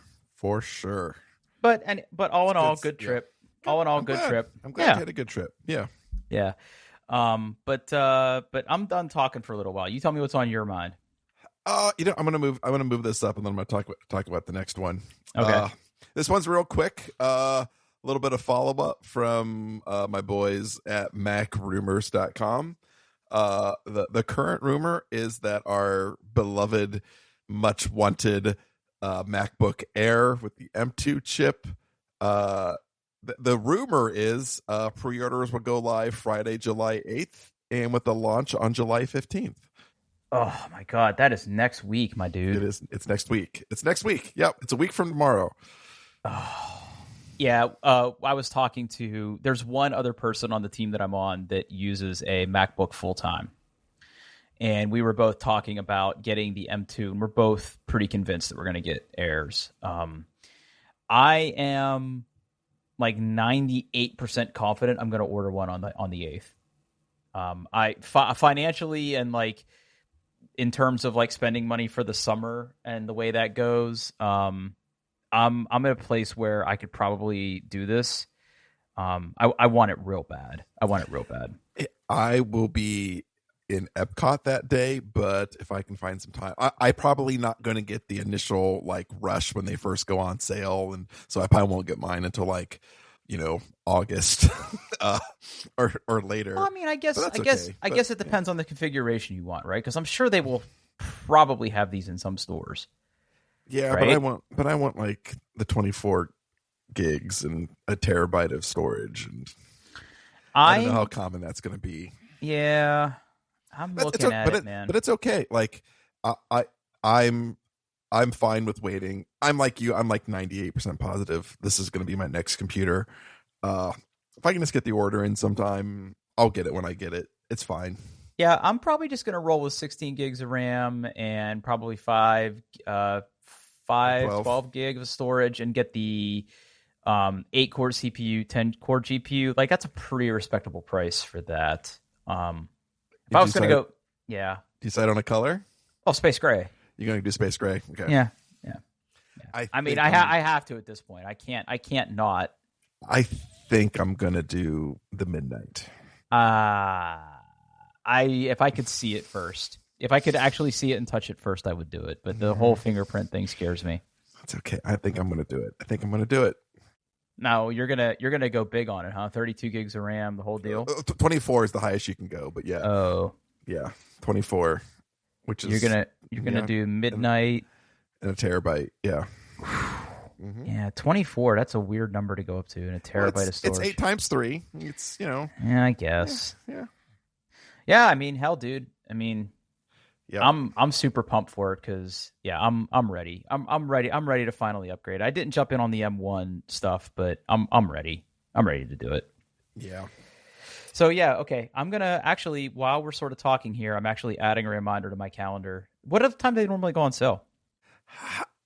Speaker 1: But
Speaker 2: all in all, good trip.
Speaker 1: Yeah.
Speaker 2: All in all, good trip.
Speaker 1: I'm glad you had a good trip. Yeah.
Speaker 2: Yeah. But I'm done talking for a little while. You tell me what's on your mind.
Speaker 1: I'm gonna move this up, and then I'm gonna talk about the next one.
Speaker 2: Okay.
Speaker 1: This one's real quick. A little bit of follow up from my boys at macrumors.com. The current rumor is that our beloved, much wanted MacBook Air with the M2 chip. The rumor is pre-orders will go live Friday, July 8th, and with the launch on July 15th.
Speaker 2: Oh my God, that is next week, my dude.
Speaker 1: It is. It's next week. Yep, it's a week from tomorrow.
Speaker 2: Oh. Yeah, I was talking to. There's one other person on the team that I'm on that uses a MacBook full time, and we were both talking about getting the M2, and we're both pretty convinced that we're going to get Airs. I am like 98% confident I'm going to order one on the 8th. I financially and like in terms of like spending money for the summer and the way that goes. I'm at a place where I could probably do this. I want it real bad.
Speaker 1: I will be in Epcot that day, but if I can find some time, I probably not going to get the initial like rush when they first go on sale, and so I probably won't get mine until like August or later.
Speaker 2: Well, I mean, I guess it depends on the configuration you want, right? Because I'm sure they will probably have these in some stores.
Speaker 1: Yeah, right? but I want like the 24 gigs and a terabyte of storage, and I don't know how common that's going to be.
Speaker 2: Yeah, I'm looking at it, man.
Speaker 1: But it's okay. Like I'm fine with waiting. I'm like you. I'm like 98% positive this is going to be my next computer. If I can just get the order in sometime, I'll get it when I get it. It's fine.
Speaker 2: Yeah, I'm probably just going to roll with 16 gigs of RAM and probably 12 gig of storage, and get the 8-core CPU, 10-core GPU. Like, that's a pretty respectable price for that. If I was going to go, yeah.
Speaker 1: Do you decide on a color?
Speaker 2: Oh, space gray.
Speaker 1: You're going to do space gray? Okay.
Speaker 2: Yeah. I mean, I have to at this point. I can't not.
Speaker 1: I think I'm going to do the midnight.
Speaker 2: If I could see it first. If I could actually see it and touch it first, I would do it. But the whole fingerprint thing scares me.
Speaker 1: That's okay. I think I'm going to do it.
Speaker 2: No, you're gonna go big on it, huh? 32 gigs of RAM, the whole deal.
Speaker 1: 24 is the highest you can go, but yeah.
Speaker 2: Oh,
Speaker 1: yeah, 24, which is
Speaker 2: you're gonna do midnight
Speaker 1: and a terabyte. Yeah.
Speaker 2: Yeah, 24. That's a weird number to go up to in a terabyte of storage.
Speaker 1: It's 8 times 3. It's
Speaker 2: Yeah, I guess.
Speaker 1: Yeah.
Speaker 2: I mean, hell, dude. I mean. Yeah. I'm super pumped for it because I'm ready. I'm ready. I'm ready to finally upgrade. I didn't jump in on the M1 stuff, but I'm ready. I'm ready to do it.
Speaker 1: Yeah.
Speaker 2: So yeah, okay. I'm gonna actually, while we're sort of talking here, I'm actually adding a reminder to my calendar. What are the time they normally go on sale?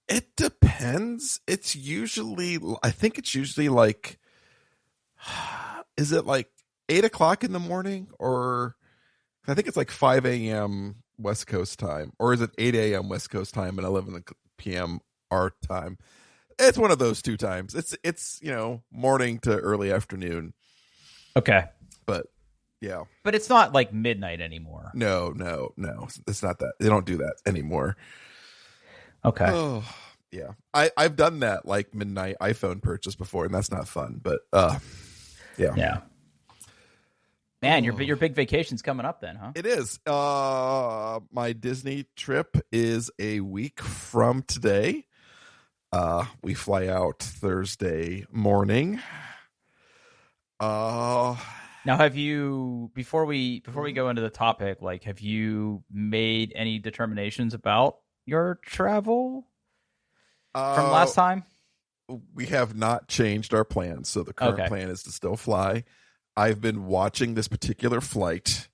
Speaker 1: It depends. I think it's usually like, is it like 8:00 in the morning, or I think it's like 5 a.m. West Coast time, or is it 8 a.m. West Coast time and 11 p.m. our time? It's one of those 2 times. It's morning to early afternoon.
Speaker 2: Okay.
Speaker 1: But yeah.
Speaker 2: But it's not like midnight anymore.
Speaker 1: No. It's not that. They don't do that anymore.
Speaker 2: Okay.
Speaker 1: Oh, yeah. I've done that like midnight iPhone purchase before, and that's not fun. But yeah.
Speaker 2: Yeah. Man, your big vacation's coming up then, huh?
Speaker 1: It is. My Disney trip is a week from today. We fly out Thursday morning.
Speaker 2: Now, have you before we go into the topic, like, have you made any determinations about your travel from last time?
Speaker 1: We have not changed our plans, so the current plan is to still fly. I've been watching this particular flight,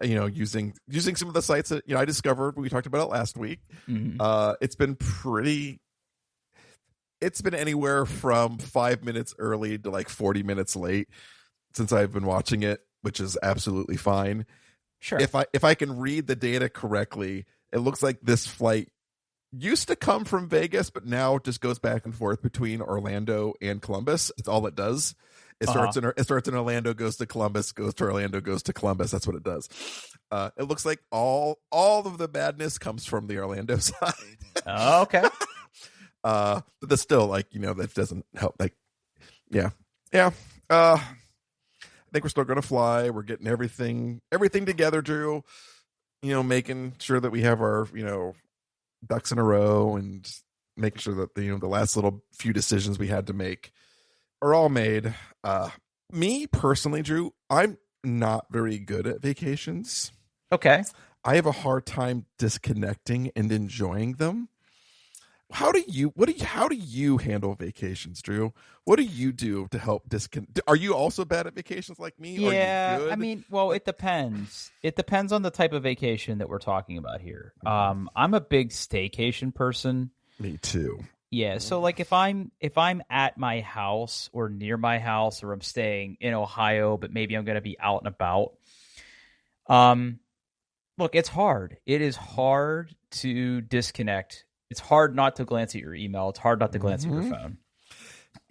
Speaker 1: using some of the sites that I discovered. We talked about it last week. Mm-hmm. It's been anywhere from 5 minutes early to like 40 minutes late since I've been watching it, which is absolutely fine.
Speaker 2: Sure.
Speaker 1: If I can read the data correctly, it looks like this flight used to come from Vegas, but now it just goes back and forth between Orlando and Columbus. It's all it does. It starts in Orlando, goes to Columbus, goes to Orlando, goes to Columbus. That's what it does. It looks like all of the badness comes from the Orlando side.
Speaker 2: Oh, okay.
Speaker 1: But that's still that doesn't help. Like, yeah. I think we're still going to fly. We're getting everything together, Drew. Making sure that we have our ducks in a row and making sure that the last little few decisions we had to make are all made. Me personally, Drew, I'm not very good at vacations.
Speaker 2: Okay.
Speaker 1: I have a hard time disconnecting and enjoying them. How do you handle vacations, Drew? What do you do to help disconnect? Are you also bad at vacations like me?
Speaker 2: Yeah, I mean, well, it depends. It depends on the type of vacation that we're talking about here. I'm a big staycation person.
Speaker 1: Me too.
Speaker 2: Yeah, so like if I'm at my house or near my house, or I'm staying in Ohio, but maybe I'm going to be out and about. Look, it's hard. It is hard to disconnect. It's hard not to glance at your email. It's hard not to glance at your phone.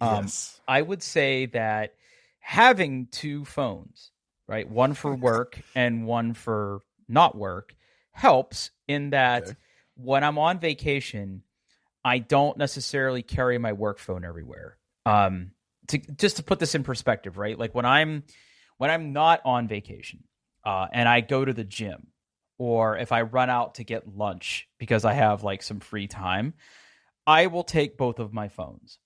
Speaker 1: Yes.
Speaker 2: I would say that having 2 phones, right, one for work and one for not work, helps in that when I'm on vacation, I don't necessarily carry my work phone everywhere. Just to put this in perspective, right? Like when I'm not on vacation and I go to the gym, or if I run out to get lunch because I have like some free time, I will take both of my phones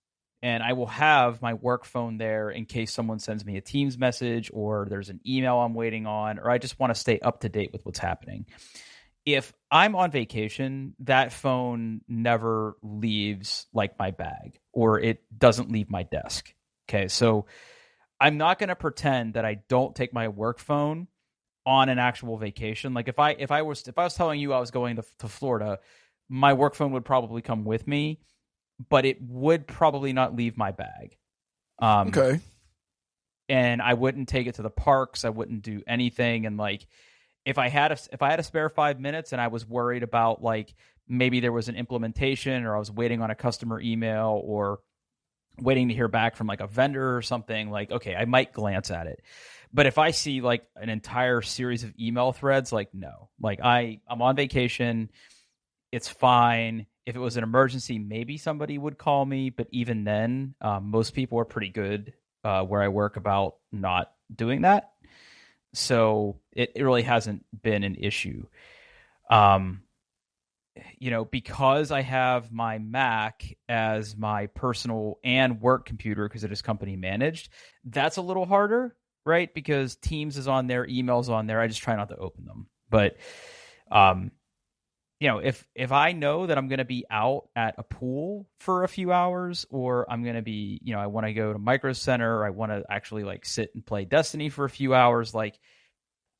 Speaker 2: and I will have my work phone there in case someone sends me a Teams message or there's an email I'm waiting on, or I just want to stay up to date with what's happening. If I'm on vacation, that phone never leaves like my bag, or it doesn't leave my desk. Okay. So I'm not going to pretend that I don't take my work phone on an actual vacation. Like if I was telling you I was going to Florida, my work phone would probably come with me, but it would probably not leave my bag.
Speaker 1: Okay.
Speaker 2: And I wouldn't take it to the parks. I wouldn't do anything. And like, if I had a spare 5 minutes and I was worried about like maybe there was an implementation, or I was waiting on a customer email, or waiting to hear back from like a vendor or something, like, okay, I might glance at it. But if I see like an entire series of email threads, like, no, like I'm on vacation. It's fine. If it was an emergency, maybe somebody would call me. But even then, most people are pretty good where I work about not doing that. So it really hasn't been an issue. Because I have my Mac as my personal and work computer, because it is company managed, that's a little harder, right? Because Teams is on there, emails on there. I just try not to open them. But, if I know that I'm going to be out at a pool for a few hours, or I'm going to be, I want to go to Micro Center, or I want to actually like sit and play Destiny for a few hours, like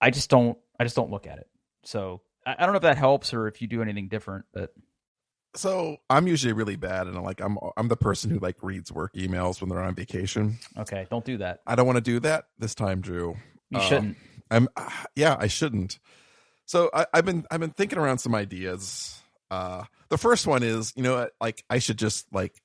Speaker 2: I just don't look at it. So I don't know if that helps or if you do anything different, but.
Speaker 1: So I'm usually really bad, and I'm the person who like reads work emails when they're on vacation.
Speaker 2: Okay, don't do that.
Speaker 1: I don't want to do that this time, Drew.
Speaker 2: You shouldn't.
Speaker 1: I shouldn't. So I've been thinking around some ideas. The first one is, like I should just like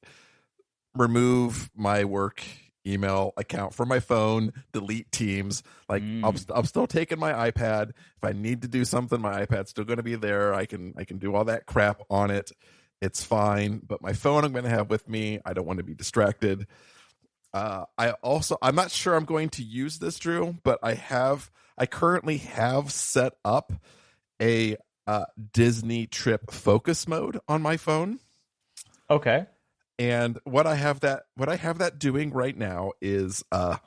Speaker 1: remove my work email account from my phone, delete Teams. Like I'm still taking my iPad. If I need to do something, my iPad's still going to be there. I can do all that crap on it. It's fine. But my phone I'm going to have with me. I don't want to be distracted. I'm not sure I'm going to use this, Drew, but I currently have set up a Disney trip focus mode on my phone.
Speaker 2: Okay.
Speaker 1: And what I have that doing right now is I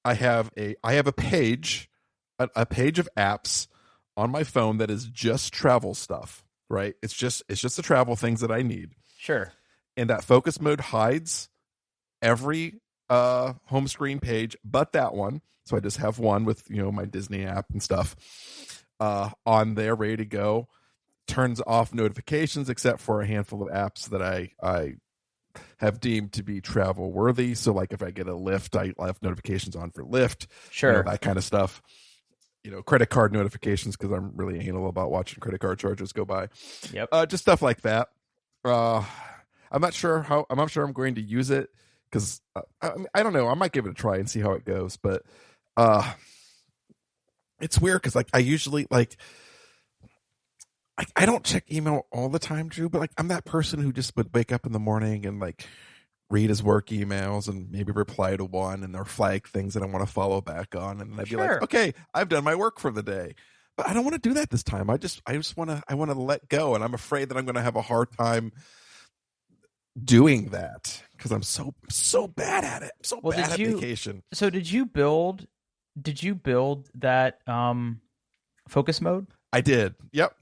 Speaker 1: have a page of apps on my phone that is just travel stuff, right? It's just the travel things that I need.
Speaker 2: Sure.
Speaker 1: And that focus mode hides every home screen page but that one. So I just have one with, my Disney app and stuff on there ready to go. Turns off notifications except for a handful of apps that I have deemed to be travel worthy. So like if I get a Lyft, I have notifications on for Lyft.
Speaker 2: Sure.
Speaker 1: That kind of stuff. Credit card notifications because I'm really anal about watching credit card charges go by.
Speaker 2: Yep.
Speaker 1: Just stuff like that. I'm not sure I'm going to use it because I don't know. I might give it a try and see how it goes. But it's weird because like I usually like. I don't check email all the time, Drew, but like I'm that person who just would wake up in the morning and like read his work emails and maybe reply to one and or flag things that I want to follow back on, and I'd be like, okay, I've done my work for the day. But I don't want to do that this time. I just want to let go, and I'm afraid that I'm going to have a hard time doing that because I'm so bad at it. I'm so bad at vacation.
Speaker 2: So did you build that focus mode?
Speaker 1: I did. Yep.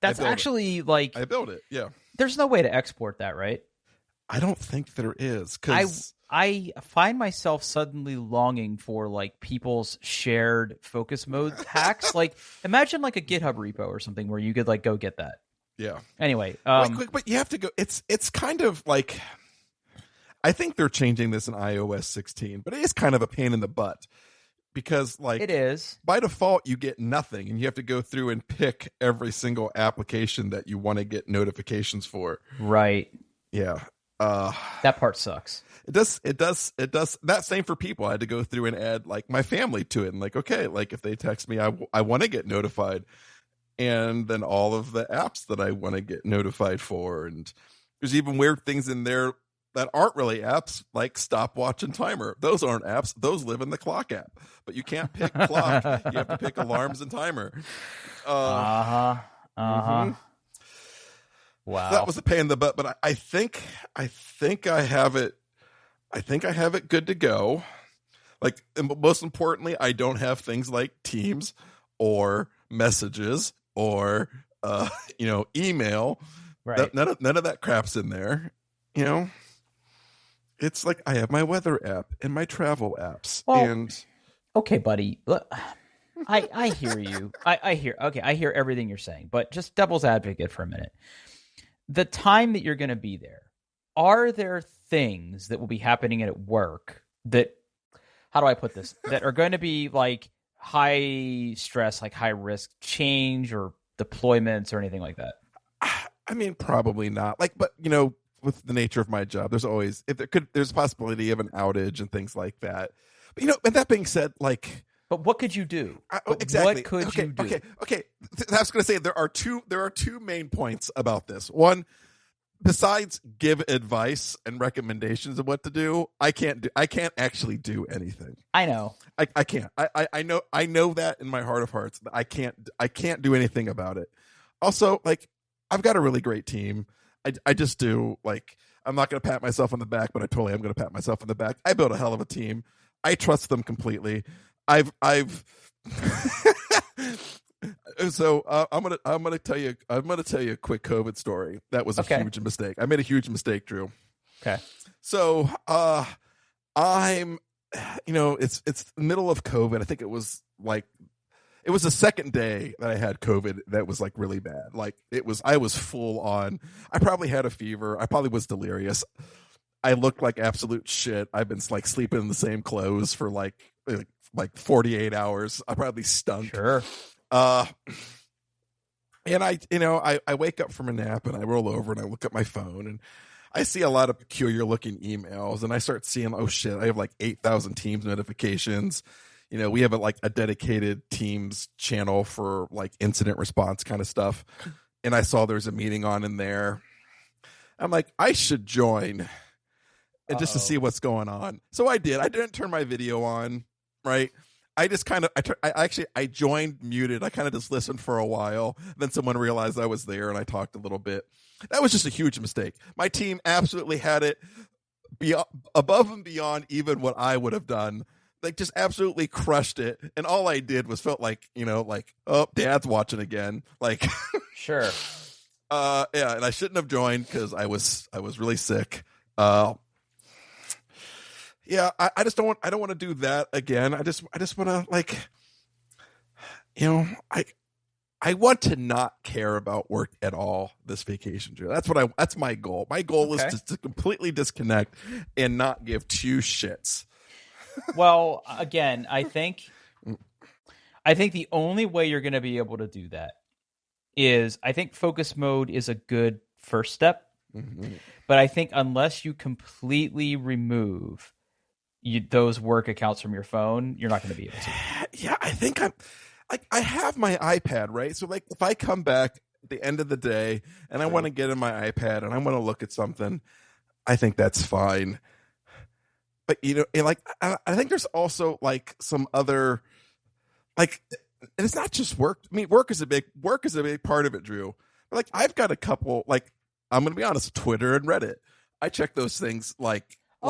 Speaker 2: That's actually like
Speaker 1: I built it. Yeah.
Speaker 2: There's no way to export that, right?
Speaker 1: I don't think there is because
Speaker 2: I find myself suddenly longing for like people's shared focus mode hacks. Like imagine like a GitHub repo or something where you could like go get that.
Speaker 1: Yeah.
Speaker 2: Anyway,
Speaker 1: but you have to go. It's kind of like I think they're changing this in iOS 16, but it is kind of a pain in the butt. Because like
Speaker 2: it is
Speaker 1: by default you get nothing and you have to go through and pick every single application that you want to get notifications for.
Speaker 2: Right.
Speaker 1: Yeah.
Speaker 2: That part sucks.
Speaker 1: It does. That same for people. I had to go through and add like my family to it and like, okay, like if they text me, I want to get notified. And then all of the apps that I want to get notified for. And there's even weird things in there that aren't really apps, like stopwatch and timer. Those aren't apps. Those live in the clock app. But you can't pick clock. You have to pick alarms and timer.
Speaker 2: Wow.
Speaker 1: That was a pain in the butt, but I think I have it. I think I have it good to go. Like, and most importantly, I don't have things like Teams or messages or email.
Speaker 2: Right.
Speaker 1: None of that crap's in there. It's like I have my weather app and my travel apps.
Speaker 2: Well, okay, buddy. I hear you. I hear everything you're saying, but just devil's advocate for a minute. The time that you're going to be there, are there things that will be happening at work that, how do I put this, that are going to be like high stress, like high risk change or deployments or anything like that?
Speaker 1: I mean, probably not. Like, but with the nature of my job, there's always there's a possibility of an outage and things like that. But and that being said, like,
Speaker 2: but what could you do?
Speaker 1: Exactly.
Speaker 2: What could you do?
Speaker 1: Okay. I was going to say there are two main points about this. One, besides give advice and recommendations of what to do, I can't actually do anything.
Speaker 2: I know.
Speaker 1: I can't. I know that in my heart of hearts that I can't do anything about it. Also, like, I've got a really great team. I just do. Like, I'm not going to pat myself on the back, but I totally am going to pat myself on the back. I built a hell of a team. I trust them completely. I've so I'm gonna tell you a quick COVID story. That was a huge mistake. I made a huge mistake, Drew.
Speaker 2: Okay.
Speaker 1: So I'm it's the middle of COVID. I think it was the second day that I had COVID that was like really bad. Like I was full on. I probably had a fever. I probably was delirious. I looked like absolute shit. I've been like sleeping in the same clothes for like 48 hours. I probably stunk.
Speaker 2: Sure.
Speaker 1: And I wake up from a nap and I roll over and I look at my phone and I see a lot of peculiar looking emails and I start seeing, oh shit, I have like 8,000 Teams notifications. We have a dedicated Teams channel for like incident response kind of stuff. And I saw there's a meeting on in there. I'm like, I should join and just to see what's going on. So I did. I didn't turn my video on, right? I just kind of, I joined muted. I kind of just listened for a while. Then someone realized I was there and I talked a little bit. That was just a huge mistake. My team absolutely had it above and beyond even what I would have done. Like just absolutely crushed it. And all I did was felt like, oh, Dad's watching again. Like,
Speaker 2: sure.
Speaker 1: Yeah. And I shouldn't have joined because I was really sick. Yeah, I just don't want to do that again. I just want to I want to not care about work at all this vacation, Drew. That's my goal. My goal is just to completely disconnect and not give two shits.
Speaker 2: Well, again, I think the only way you're going to be able to do that is I think focus mode is a good first step. Mm-hmm. But I think unless you completely remove those work accounts from your phone, you're not going to be able to.
Speaker 1: Yeah, I think I have my iPad, right? So like if I come back at the end of the day and I want to get in my iPad and I want to look at something, I think that's fine. But I think there's also like some other like, and it's not just work. I mean, work is a big part of it, Drew. But like I've got a couple, like I'm going to be honest, Twitter and Reddit. I check those things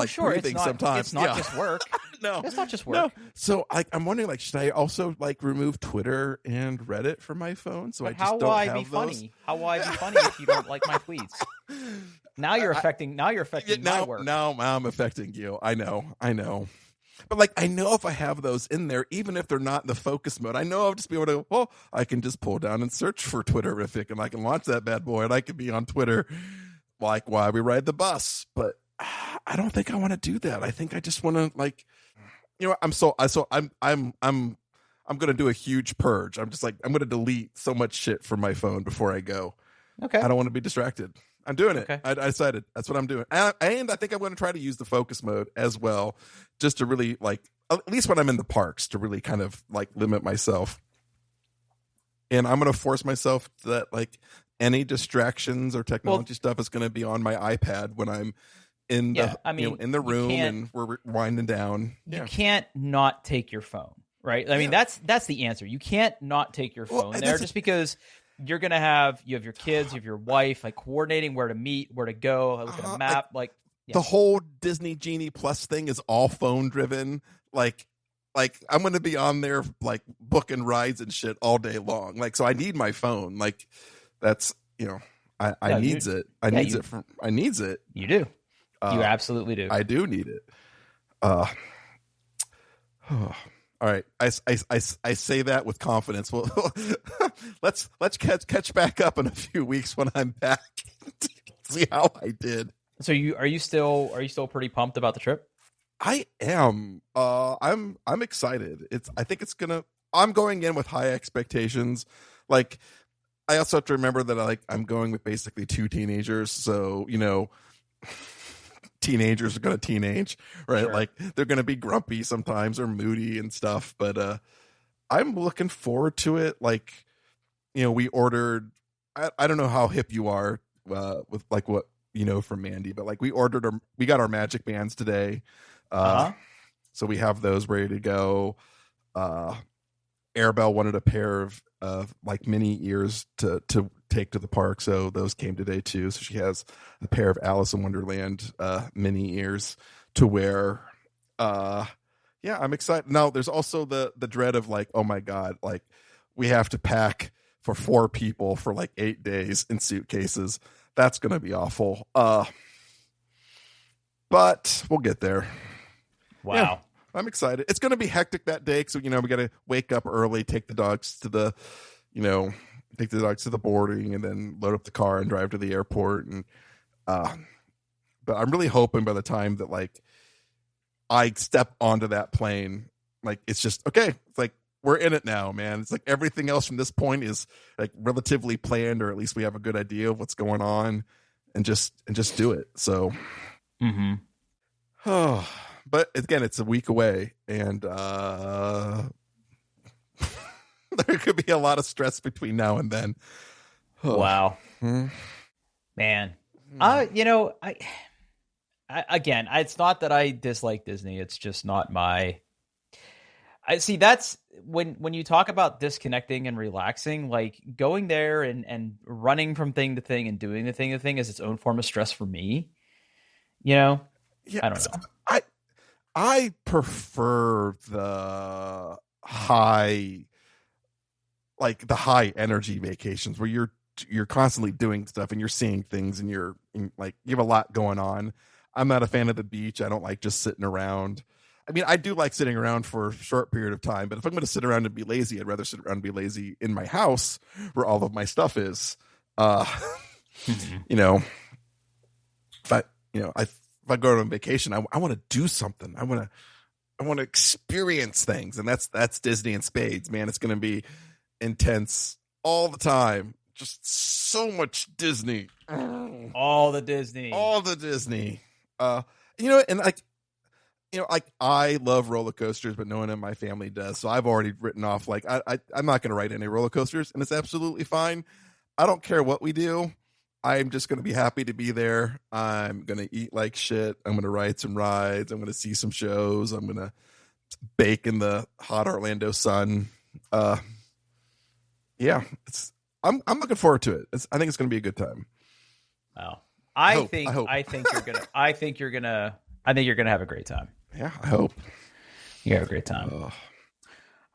Speaker 2: sure. It's not,
Speaker 1: sometimes.
Speaker 2: It's not just work.
Speaker 1: No,
Speaker 2: it's not just work.
Speaker 1: No. So I'm wondering, should I also remove Twitter and Reddit from my phone? So
Speaker 2: but
Speaker 1: I just don't have those.
Speaker 2: Funny? How will I be funny if you don't like my tweets? Now you're affecting. My work.
Speaker 1: Now I'm affecting you. I know. But I know if I have those in there, even if they're not in the focus mode, I know I'll just be able to. Well, I can just pull down and search for Twitterific, and I can launch that bad boy, and I can be on Twitter while we ride the bus. But I don't think I want to do that. I think I just want to I'm going to do a huge purge. I'm just I'm going to delete so much shit from my phone before I go.
Speaker 2: Okay.
Speaker 1: I don't want to be distracted. I'm doing it.
Speaker 2: Okay.
Speaker 1: I decided that's what I'm doing. And I think I'm going to try to use the focus mode as well, just to really at least when I'm in the parks, to really kind of limit myself. And I'm going to force myself that any distractions or technology stuff is going to be on my iPad when I'm in the room and we're winding down.
Speaker 2: You can't not take your phone, right? I mean, that's the answer. You can't not take your phone there just because you're going to you have your kids, you have your wife, coordinating where to meet, where to go, look at a map.
Speaker 1: The whole Disney Genie Plus thing is all phone driven. I'm going to be on there, booking rides and shit all day long. So I need my phone. That's, I needs it. I needs it.
Speaker 2: You do. You absolutely do.
Speaker 1: I do need it. All right. I say that with confidence. Well, let's catch back up in a few weeks when I'm back. See how I did.
Speaker 2: So are you still pretty pumped about the trip?
Speaker 1: I am. I'm excited. I'm going in with high expectations. I also have to remember that I'm going with basically two teenagers, so teenagers are going to teenage, right?
Speaker 2: Sure.
Speaker 1: They're going to be grumpy sometimes or moody and stuff, but I'm looking forward to it. We ordered, I don't know how hip you are with what from Mandy, but we got our Magic Bands today. So we have those ready to go. Arabelle wanted a pair of mini ears to take to the park, so those came today too. So she has a pair of Alice in Wonderland mini ears to wear. Yeah, I'm excited. Now there's also the dread of oh my god, we have to pack for 4 people for 8 days in suitcases. That's gonna be awful. But we'll get there.
Speaker 2: Wow.
Speaker 1: Yeah, I'm excited. It's going to be hectic that day. So, we got to wake up early, take the dogs to the boarding and then load up the car and drive to the airport. And, but I'm really hoping by the time that I step onto that plane, it's just, okay. It's we're in it now, man. It's like everything else from this point is like relatively planned, or at least we have a good idea of what's going on, and just do it. So, but again, it's a week away, and there could be a lot of stress between now and then.
Speaker 2: Wow, man. You know, I again, it's not that I dislike Disney. It's just not my. I see. That's when you talk about disconnecting and relaxing, like going there and running from thing to thing and doing the thing to thing is its own form of stress for me. You know,
Speaker 1: yeah,
Speaker 2: I don't know.
Speaker 1: I prefer the high, like the high energy vacations where you're constantly doing stuff and you're seeing things and you're like you have a lot going on. I'm not a fan of the beach. I don't like just sitting around. I mean, I do like sitting around for a short period of time, but if I'm going to sit around and be lazy, I'd rather sit around and be lazy in my house where all of my stuff is. You know, if I go on vacation, I want to do something. I want to experience things, and that's Disney in spades, man. It's going to be intense all the time. Just so much Disney.
Speaker 2: All the Disney.
Speaker 1: You know, and like, you know, like I love roller coasters, but no one in my family does. So I've already written off, like, I'm not going to ride any roller coasters, and it's absolutely fine. I don't care what we do. I'm just going to be happy to be there. I'm going to eat like shit. I'm going to ride some rides. I'm going to see some shows. I'm going to bake in the hot Orlando sun. Yeah, I'm looking forward to it. I think it's going to be a good time.
Speaker 2: Wow. I think you're gonna have a great time.
Speaker 1: Yeah, I hope.
Speaker 2: You have a great time.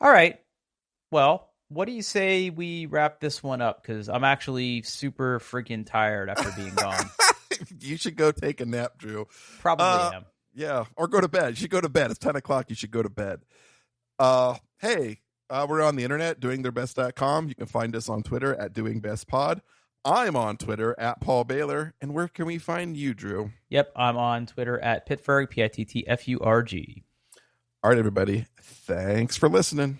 Speaker 2: All right. Well, what do you say we wrap this one up? Because I'm actually super freaking tired after being gone.
Speaker 1: You should go take a nap, Drew.
Speaker 2: Probably am.
Speaker 1: Yeah, or go to bed. You should go to bed. It's 10 o'clock. You should go to bed. Hey, we're on the internet, doingtheirbest.com. You can find us on Twitter at doingbestpod. I'm on Twitter at Paul Baylor. And where can we find you, Drew?
Speaker 2: Yep, I'm on Twitter at Pittfurg, Pittfurg.
Speaker 1: All right, everybody. Thanks for listening.